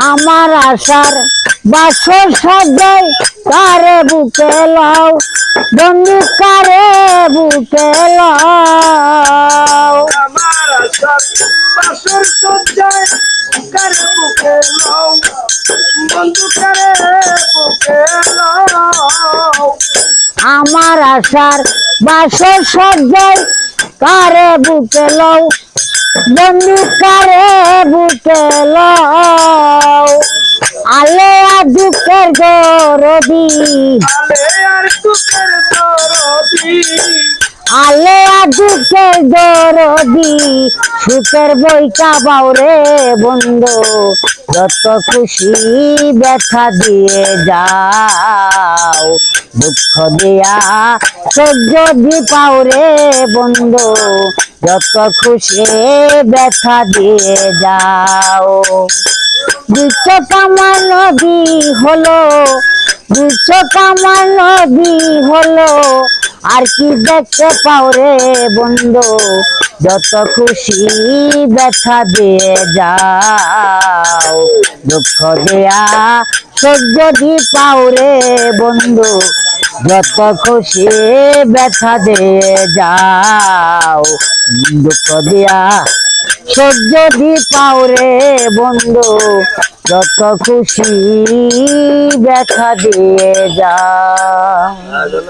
আমার আশার বাসর সাজাই কারে বুকে লও বন্ধু কারে বুকে লও। আমার আশার বাসর সজ্জায় কারে বুকে লও বন্ধু কারে বুকে লও। আমার আশার বাসর সাজাই কারে বুকে লও বন্ধু কারে বুকে লও। আলে দুঃখের দরদি আলে আর দুঃখের দরদি আলে দুঃখের দরদি সুখের বইটা বাউরে বন্ধু যত খুশি ব্যথা দিয়ে যাও দুঃখ দিয়া সহ্য দি পাওরে বন্ধু যত খুশি ব্যথা দিয়ে যাও। বিশ্বকামা নদী হলো বিশ্বকামা নদী হলো আর কি দেখতে পাওরে বন্ধু যত খুশি ব্যথা দিয়ে যাও দুঃখ দেয়া সহ্য দি পাওরে বন্ধু যত খুশি ব্যথা দিয়ে যাও দুঃখ দিয়া সহ্য দি পাওরে বন্ধু যত খুশি ব্যথা দিয়ে যাও।